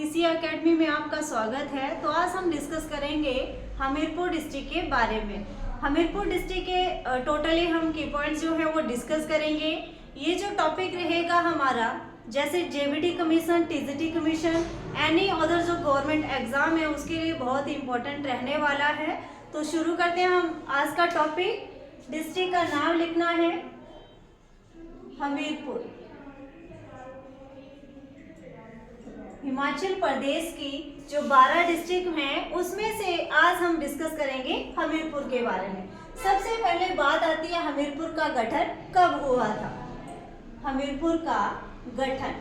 CC academy में आपका स्वागत है। तो आज हम डिस्कस करेंगे हमीरपुर डिस्ट्रिक्ट के बारे में। हमीरपुर डिस्ट्रिक्ट के टोटली हम की पॉइंट्स जो है वो डिस्कस करेंगे। ये जो टॉपिक रहेगा हमारा, जैसे JBT commission, TGT commission, any other जो गवर्नमेंट एग्जाम है उसके लिए बहुत इंपॉर्टेंट रहने वाला है। तो शुरू करते हैं हम आज का टॉपिक। डिस्ट्रिक्ट का नाम लिखना है हमीरपुर। हिमाचल प्रदेश की जो 12 डिस्ट्रिक्ट हैं उसमें से आज हम डिस्कस करेंगे हमीरपुर के बारे में। सबसे पहले बात आती है हमीरपुर का गठन कब हुआ था। हमीरपुर का गठन,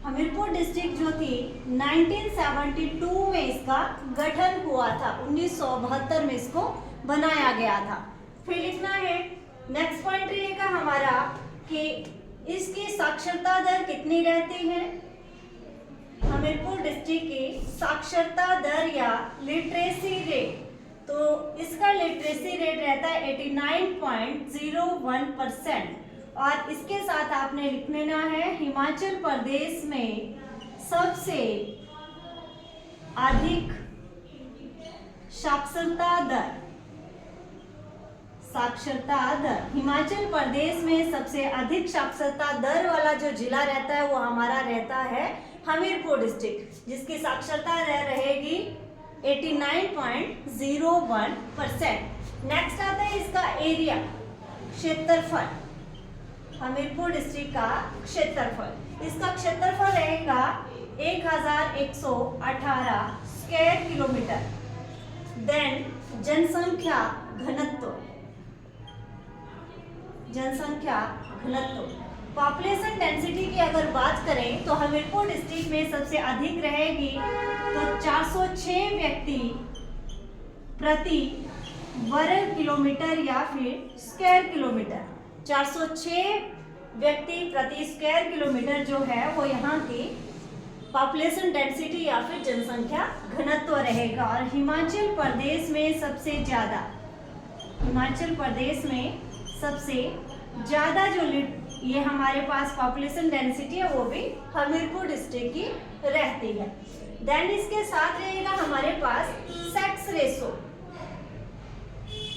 हमीरपुर डिस्ट्रिक्ट जो थी 1972 में इसका गठन हुआ था। 1972 में इसको बनाया गया था। फिर लिखना है, नेक्स्ट पॉइंट रहेगा हमारा कि इसकी साक्षरता दर कितनी रहती है। हमीरपुर डिस्ट्रिक्ट की साक्षरता दर या लिटरेसी रेट, तो इसका लिटरेसी रेट रहता है 89.01%। और इसके साथ आपने लिख लेना है हिमाचल प्रदेश में सबसे अधिक साक्षरता दर। साक्षरता दर, हिमाचल प्रदेश में सबसे अधिक साक्षरता दर वाला जो जिला रहता है वो हमारा रहता है हमीरपुर डिस्ट्रिक्ट, जिसकी साक्षरता दर रहेगी 89.01%। नेक्स्ट आता है इसका एरिया, क्षेत्रफल। हमीरपुर डिस्ट्रिक्ट का क्षेत्रफल, इसका क्षेत्रफल रहेगा 1118 स्क्वायर किलोमीटर। देन जनसंख्या घनत्व, जनसंख्या घनत्व, पॉपुलेशन डेंसिटी की अगर बात करें तो हमीरपुर डिस्ट्रिक्ट में सबसे अधिक रहेगी तो 406 व्यक्ति प्रति वर्ग किलोमीटर या फिर स्क्वायर किलोमीटर। 406 व्यक्ति प्रति स्क्वायर किलोमीटर जो है वो यहाँ की पॉपुलेशन डेंसिटी या फिर जनसंख्या घनत्व रहेगा। और हिमाचल प्रदेश में सबसे ज्यादा, हिमाचल प्रदेश में सबसे ज्यादा जो ये हमारे पास पॉपुलेशन डेंसिटी है वो भी हमीरपुर डिस्ट्रिक्ट की रहती है। देन इसके साथ रहेगा हमारे पास सेक्स रेशो,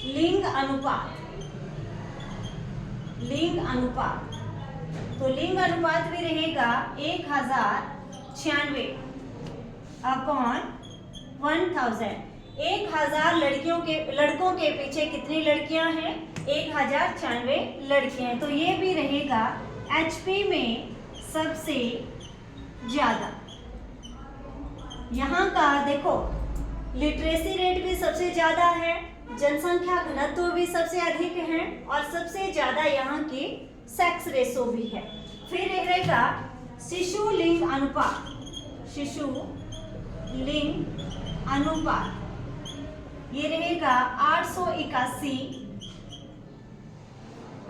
लिंग अनुपात। लिंग अनुपात, तो लिंग अनुपात भी रहेगा 1096 अपॉन 1000। 1000 लड़कों के पीछे कितनी लड़कियां हैं? 1096 लड़कियां हैं। तो ये भी रहेगा एचपी में सबसे ज्यादा। यहाँ का देखो लिटरेसी रेट भी सबसे ज्यादा है, जनसंख्या घनत्व भी सबसे अधिक है और सबसे ज्यादा यहाँ की सेक्स रेशो भी है। फिर रहेगा शिशु लिंग अनुपात। शिशु लिंग अनुपात ये रहेगा 881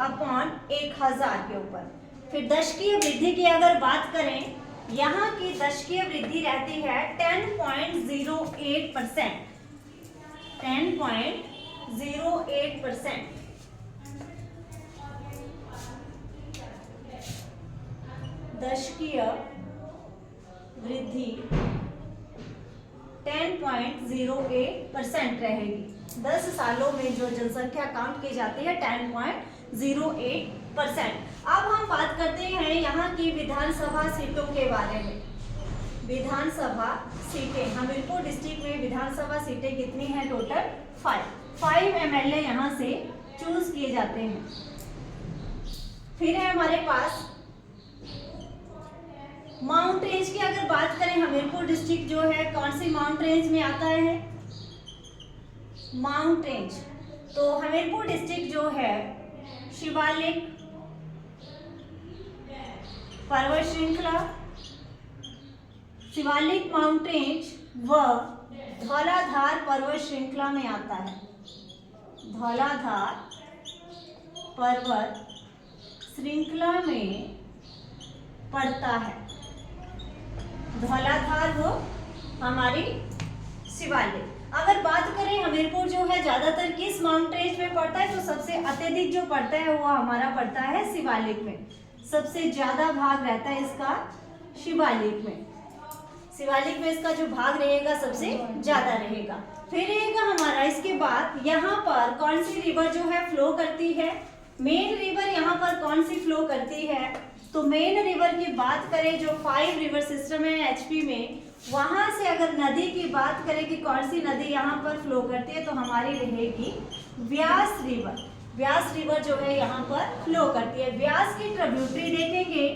अपॉन 1000 के ऊपर। फिर दशकीय वृद्धि की अगर बात करें, यहाँ की दशकीय वृद्धि रहती है 10.08%। 10.08%। दशकीय वृद्धि 10.08% रहेगी। 10 सालों में जो जनसंख्या काउंट की जाती है 10.08%। अब हम बात करते हैं यहाँ की विधानसभा सीटों के बारे में। विधानसभा सीटें, हमीरपुर डिस्ट्रिक्ट में विधानसभा सीटें कितनी हैं? टोटल 5 एमएलए यहाँ से चूज किए जाते हैं। फिर है हमारे पास माउंट रेंज की अगर बात करें, हमीरपुर डिस्ट्रिक्ट जो है कौन सी माउंट रेंज में आता है? Mount range. तो हमीरपुर डिस्ट्रिक्ट जो है शिवालिक पर्वत श्रृंखला, शिवालिक माउंट रेंज व धौलाधार पर्वत श्रृंखला में आता है। धौलाधार पर्वत श्रृंखला में पड़ता है। धौलाधार वो हमारी शिवालिक। अगर बात करें हमीरपुर जो है ज्यादातर किस माउंट रेंज में पड़ता है, तो सबसे अत्यधिक जो पड़ता है वो हमारा पड़ता है शिवालिक में। सबसे ज्यादा भाग रहता है इसका शिवालिक में। शिवालिक में इसका जो भाग रहेगा सबसे ज्यादा रहेगा। फिर रहेगा हमारा इसके बाद यहाँ पर कौन सी रिवर जो है फ्लो करती है, मेन रिवर यहाँ पर कौन सी फ्लो करती है। तो मेन रिवर की बात करें जो 5 रिवर सिस्टम है एचपी में, वहां से अगर नदी की बात करें कि कौन सी नदी यहाँ पर फ्लो करती है तो हमारी रहेगी व्यास रिवर। व्यास रिवर जो है यहाँ पर फ्लो करती है। व्यास की ट्रिब्यूटरी देखेंगे,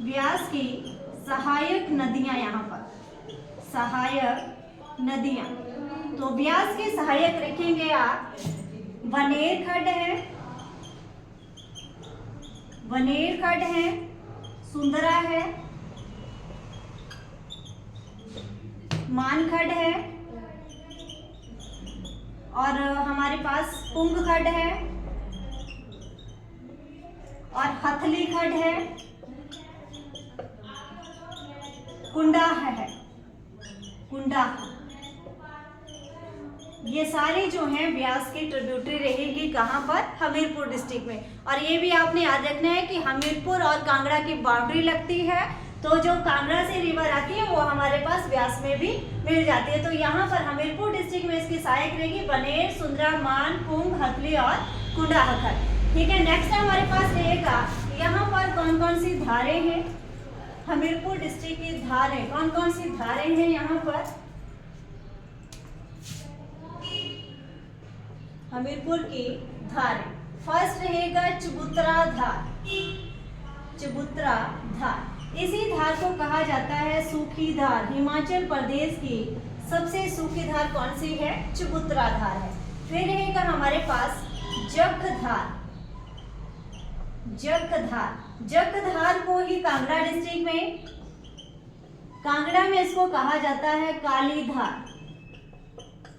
व्यास की सहायक नदियां, यहाँ पर सहायक नदियां, तो व्यास के सहायक रखेंगे आप बनेर खड्ड है, बनेर खड्ड है, सुंदरा है, मानखड्ड है, और हमारे पास पुंग खड्ड है, और हथली खड्ड है, कुंडाह है, कुंडाह। ये सारी जो हैं व्यास की ट्रिब्यूटरी रहेगी कहाँ पर, हमीरपुर डिस्ट्रिक्ट में। और ये भी आपने याद रखना है कि हमीरपुर और कांगड़ा की बाउंड्री लगती है, तो जो कांगड़ा से रिवर आती है वो हमारे पास व्यास में भी मिल जाती है। तो यहाँ पर हमीरपुर डिस्ट्रिक्ट में इसकी सहायक रहेगी बनेर, सुंदरा, मान, पुंग, हथली और कुंडाह खड्ड। ठीक है, नेक्स्ट हमारे पास रहेगा यहाँ पर कौन कौन सी धारें हैं, हमीरपुर डिस्ट्रिक्ट की धारें, कौन कौन सी धारें हैं यहाँ पर। हमीरपुर की धारें, फर्स्ट रहेगा चबूतरा धार, चबूतरा धार। इसी धार को कहा जाता है सूखी धार। हिमाचल प्रदेश की सबसे सूखी धार कौन सी है, चबूतरा धार है। फिर रहेगा हमारे पास जख धार, जख धार। जख धार को ही कांगड़ा डिस्ट्रिक्ट में, कांगड़ा में इसको कहा जाता है काली धार।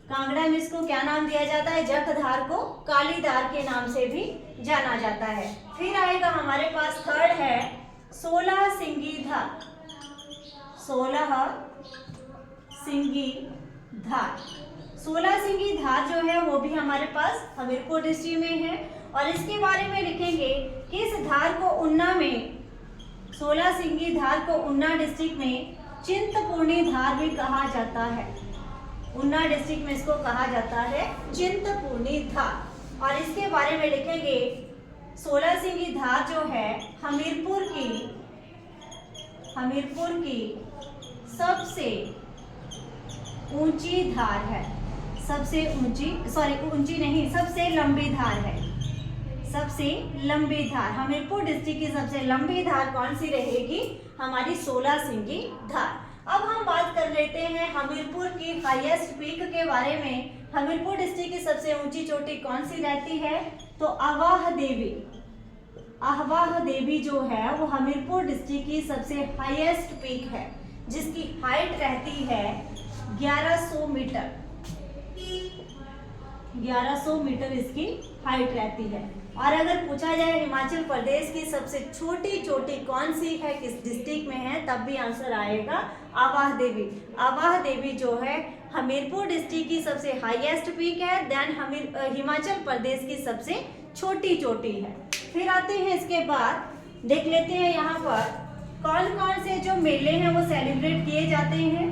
कांगड़ा में इसको क्या नाम दिया जाता है, जख धार को काली धार के नाम से भी जाना जाता है। फिर आएगा हमारे पास थर्ड है 16 सिंगी धार, 16 सिंगी धार। 16 सिंगी धार जो है वो भी हमारे पास हमीरपुर डिस्ट्रिक्ट में है। और इसके बारे में लिखेंगे कि इस धार को उन्ना में, 16 सिंगी धार को उन्ना डिस्ट्रिक्ट में चिंतपूर्णी धार भी कहा जाता है। उन्ना डिस्ट्रिक्ट में इसको कहा जाता है चिंतपूर्णी धार। और इसके बारे में लिखेंगे 16 सिंगी धार जो है हमीरपुर की सबसे ऊंची धार है, सबसे ऊंची, ऊंची नहीं, सबसे लंबी धार है, सबसे लंबी धार। हमीरपुर डिस्ट्रिक्ट की सबसे लंबी धार कौन सी रहेगी, हमारी 16 सिंगी धार। अब हम बात कर लेते हैं हमीरपुर की हाईएस्ट पीक के बारे में। हमीरपुर डिस्ट्रिक्ट की सबसे ऊंची चोटी कौन सी रहती है, तो अवाह देवी। अवाह देवी जो है वो हमीरपुर डिस्ट्रिक्ट की सबसे हाईएस्ट पीक है, जिसकी हाइट रहती है 1100 मीटर। 1100 मीटर इसकी हाइट रहती है। और अगर पूछा जाए हिमाचल प्रदेश की सबसे छोटी चोटी कौन सी है, किस डिस्ट्रिक्ट में है, तब भी आंसर आएगा अवाह देवी। अवाह देवी जो है हमीरपुर डिस्ट्रिक्ट की सबसे हाईएस्ट पीक है, देन हिमाचल प्रदेश की सबसे छोटी चोटी है। फिर आते हैं इसके बाद, देख लेते हैं यहाँ पर कौन कौन से जो मेले हैं वो सेलिब्रेट किए जाते हैं।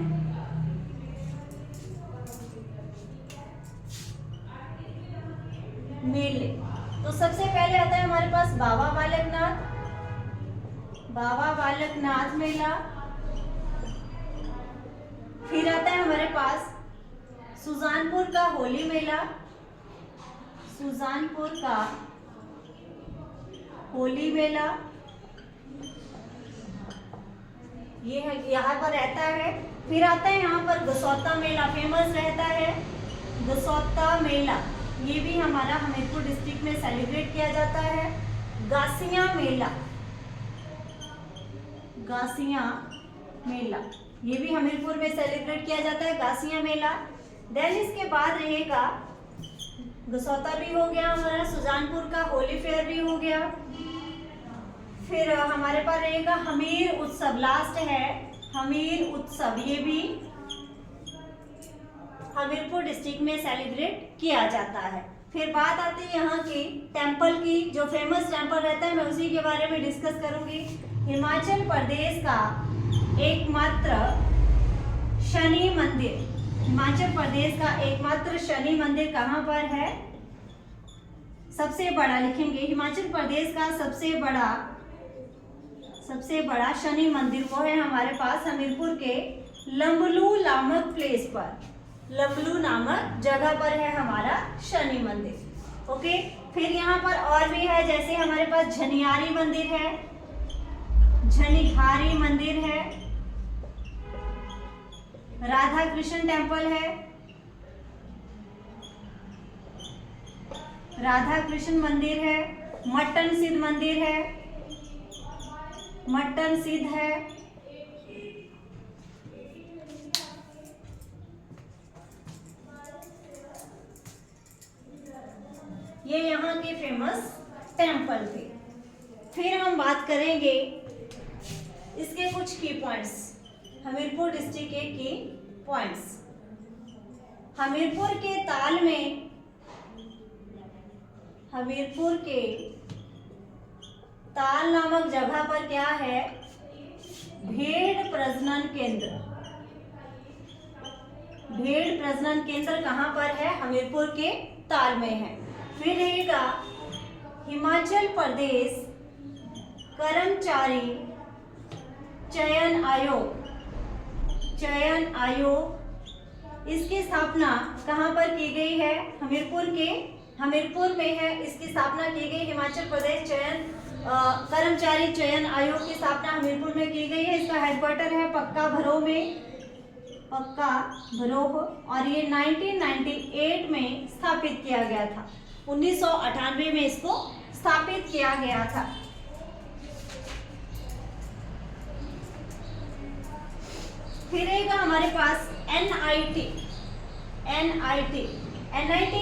मेले, तो सबसे पहले आता है हमारे पास बाबा बालकनाथ, बाबा बालकनाथ मेला। फिर आता है हमारे पास सुजानपुर का होली मेला, सुजानपुर का होली मेला, ये है यहाँ पर रहता है। फिर आता है यहाँ पर गसौता मेला, फेमस रहता है गसौता मेला, ये भी हमारा हमीरपुर डिस्ट्रिक्ट में सेलिब्रेट किया जाता है। गासिया मेला, गासिया मेला, ये भी हमीरपुर में सेलिब्रेट किया जाता है, गासिया मेला। देन इसके बाद रहेगा गसौता भी हो गया हमारा, सुजानपुर का होली फेयर भी हो गया। फिर हमारे पास रहेगा हमीर उत्सव, लास्ट है हमीर उत्सव, ये भी हमीरपुर डिस्ट्रिक्ट में सेलिब्रेट किया जाता है। फिर बात आती है यहाँ की टेम्पल की, जो फेमस टेम्पल रहता है मैं उसी के बारे में डिस्कस करूंगी। हिमाचल प्रदेश का एकमात्र शनि मंदिर, हिमाचल प्रदेश का एकमात्र शनि मंदिर कहाँ पर है? सबसे बड़ा लिखेंगे, हिमाचल प्रदेश का सबसे बड़ा शनि मंदिर वो है हमारे पास हमीरपुर के लंबलू नामक प्लेस पर, लंबलू नामक जगह पर है हमारा शनि मंदिर। ओके, फिर यहाँ पर और भी है, जैसे हमारे पास झनियारी मंदिर है, झनिहारी मंदिर है, राधा कृष्ण टेम्पल है, राधा कृष्ण मंदिर है, मट्टन सिद्ध मंदिर है, मट्टन सिद्ध है, ये यहाँ के फेमस टेम्पल थे। फिर हम बात करेंगे इसके कुछ की पॉइंट्स, हमीरपुर डिस्ट्रिक्ट के की पॉइंट्स। हमीरपुर के ताल में, हमीरपुर के ताल नामक जगह पर क्या है? भेड़ प्रजनन केंद्र। भेड़ प्रजनन केंद्र कहाँ पर है? हमीरपुर के ताल में है। फिर रहेगा हिमाचल प्रदेश कर्मचारी चयन आयोग, चयन आयोग, इसकी स्थापना कहाँ पर की गई है? हमीरपुर में है। इसकी स्थापना की गई, हिमाचल प्रदेश कर्मचारी चयन आयोग की स्थापना हमीरपुर में की गई है। इसका हेडक्वार्टर है पक्का भरोह में, पक्का भरोह, और ये 1998 में स्थापित किया गया था। 1998 में इसको स्थापित किया गया था। फिर रहेगा हमारे पास NIT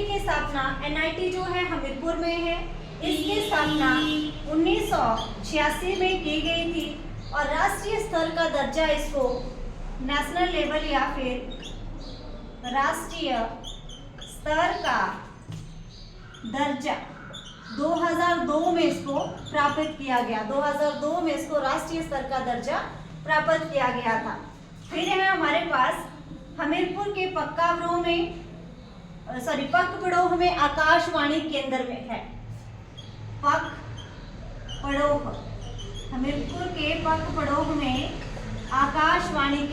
की स्थापना, NIT जो है हमीरपुर में है। इसकी स्थापना 1986 में की गई थी और राष्ट्रीय स्तर का दर्जा इसको, नेशनल लेवल या फिर राष्ट्रीय स्तर का दर्जा 2002 में इसको प्राप्त किया गया। 2002 में इसको राष्ट्रीय स्तर का दर्जा प्राप्त किया गया था। फिर है हमारे पास हमीरपुर के पक्का पड़ोह में आकाशवाणी केंद्र में है। पड़ोह, हमीरपुर के पड़ोह में आकाशवाणी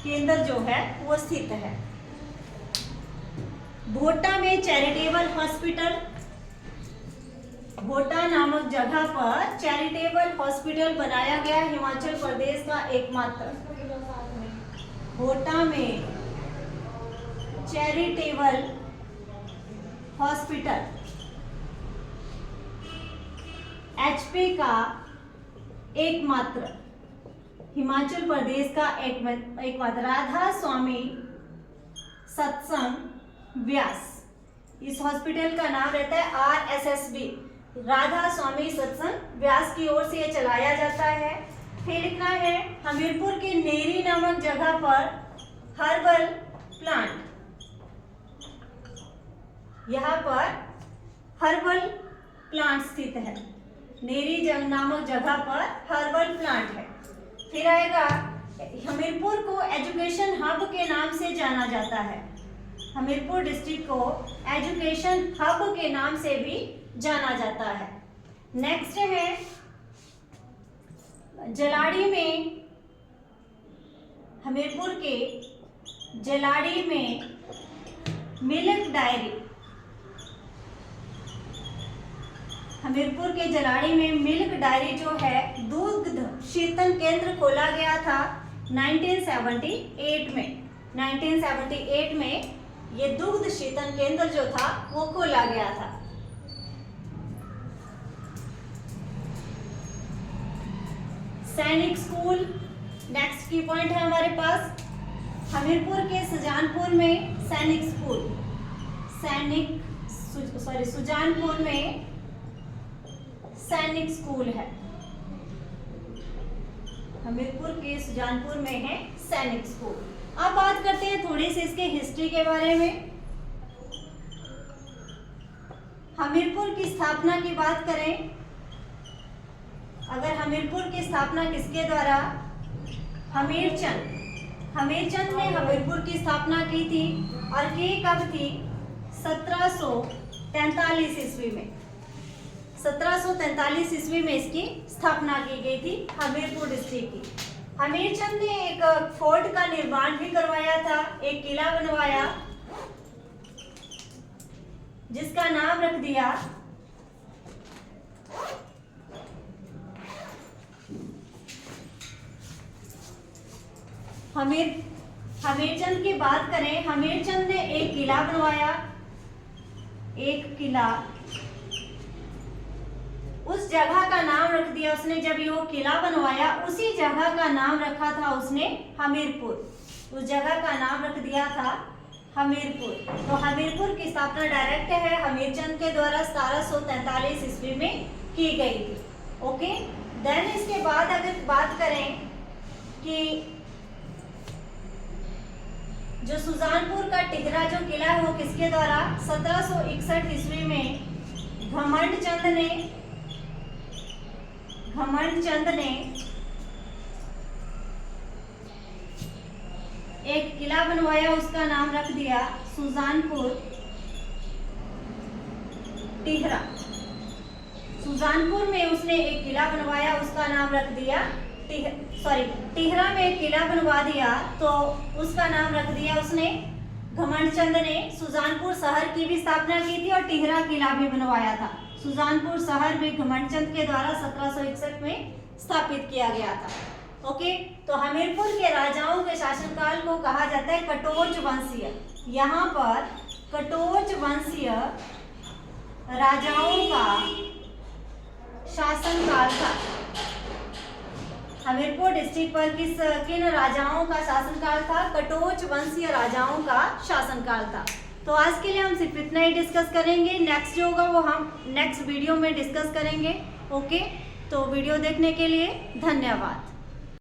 केंद्र जो है वो स्थित है। भोटा में चैरिटेबल हॉस्पिटल, भोटा नामक जगह पर चैरिटेबल हॉस्पिटल बनाया गया हिमाचल प्रदेश का एकमात्र। भोटा में चैरिटेबल हॉस्पिटल HP का एकमात्र, हिमाचल प्रदेश का एकमात्र। राधा स्वामी सत्संग व्यास, इस हॉस्पिटल का नाम रहता है RSSB, राधा स्वामी सत्संग व्यास की ओर से ये चलाया जाता है। फिर लिखना है हमीरपुर के नेरी नामक जगह पर हर्बल प्लांट, यहाँ पर हर्बल प्लांट स्थित है। नेरी नामक जगह पर हर्बल प्लांट है। फिर आएगा हमीरपुर को एजुकेशन हब के नाम से जाना जाता है। हमीरपुर डिस्ट्रिक्ट को एजुकेशन हब के नाम से भी जाना जाता है। नेक्स्ट है जलाड़ी में, हमीरपुर के जलाड़ी में मिल्क डायरी, हमीरपुर के जलाड़ी में मिल्क डायरी जो है दूध शीतल केंद्र खोला गया था 1978 में। 1978 में ये दुग्ध शीतल केंद्र जो था वो खोला गया था। सैनिक स्कूल नेक्स्ट की पॉइंट है हमारे पास। हमीरपुर के सुजानपुर में सैनिक स्कूल, सुजानपुर में सैनिक स्कूल है। हमीरपुर के सुजानपुर में है सैनिक स्कूल। अब बात करते हैं थोड़ी सी इसके हिस्ट्री के बारे में। हमीरपुर की स्थापना की बात करें अगर हमीरपुर की स्थापना किसके द्वारा? हमीरचंद ने हमीरपुर की स्थापना की थी और ये कब थी? 1743 ईस्वी में। 1743 ईस्वी में इसकी स्थापना की गई थी हमीरपुर डिस्ट्रिक्ट की। हमीरचंद ने एक फोर्ट का निर्माण भी करवाया था, एक किला बनवाया जिसका नाम रख दिया हमीरचंद की बात करें, हमीरचंद ने एक किला बनवाया, एक किला, उस जगह का नाम रख दिया उसने। जब ये वो किला बनवाया उसी जगह का नाम रखा था उसने हमीरपुर, उस जगह का नाम रख दिया था हमीरपुर। तो हमीरपुर की स्थापना डायरेक्ट है हमीरचंद के द्वारा 1743 ईस्वी में की गई थी। ओके, देन इसके बाद अगर बात करें कि जो सुजानपुर का टिहरा जो किला है वो किसके द्वारा? 1761 ईस्वी में घमंड चंद ने एक किला बनवाया, उसका नाम रख दिया सुजानपुर टिहरा। सुजानपुर में उसने एक किला बनवाया, उसका नाम रख दिया टिहरा में एक किला बनवा दिया तो उसका नाम रख दिया उसने घमंडचंद ने। सुजानपुर शहर की भी स्थापना की थी और टिहरा किला भी बनवाया था। सुजानपुर शहर भी घमंडचंद के द्वारा 1761 में स्थापित किया गया था। ओके, तो हमीरपुर के राजाओं के शासनकाल को कहा जाता है कटोच वंशीय। यहाँ पर कटोच वंशीय राजाओं का शासनकाल था। हमीरपुर डिस्ट्रिक्ट पर किन राजाओं का शासनकाल था? कटोच वंशीय राजाओं का शासनकाल था। तो आज के लिए हम सिर्फ इतना ही डिस्कस करेंगे, नेक्स्ट जो होगा वो हम नेक्स्ट वीडियो में डिस्कस करेंगे। ओके, तो वीडियो देखने के लिए धन्यवाद।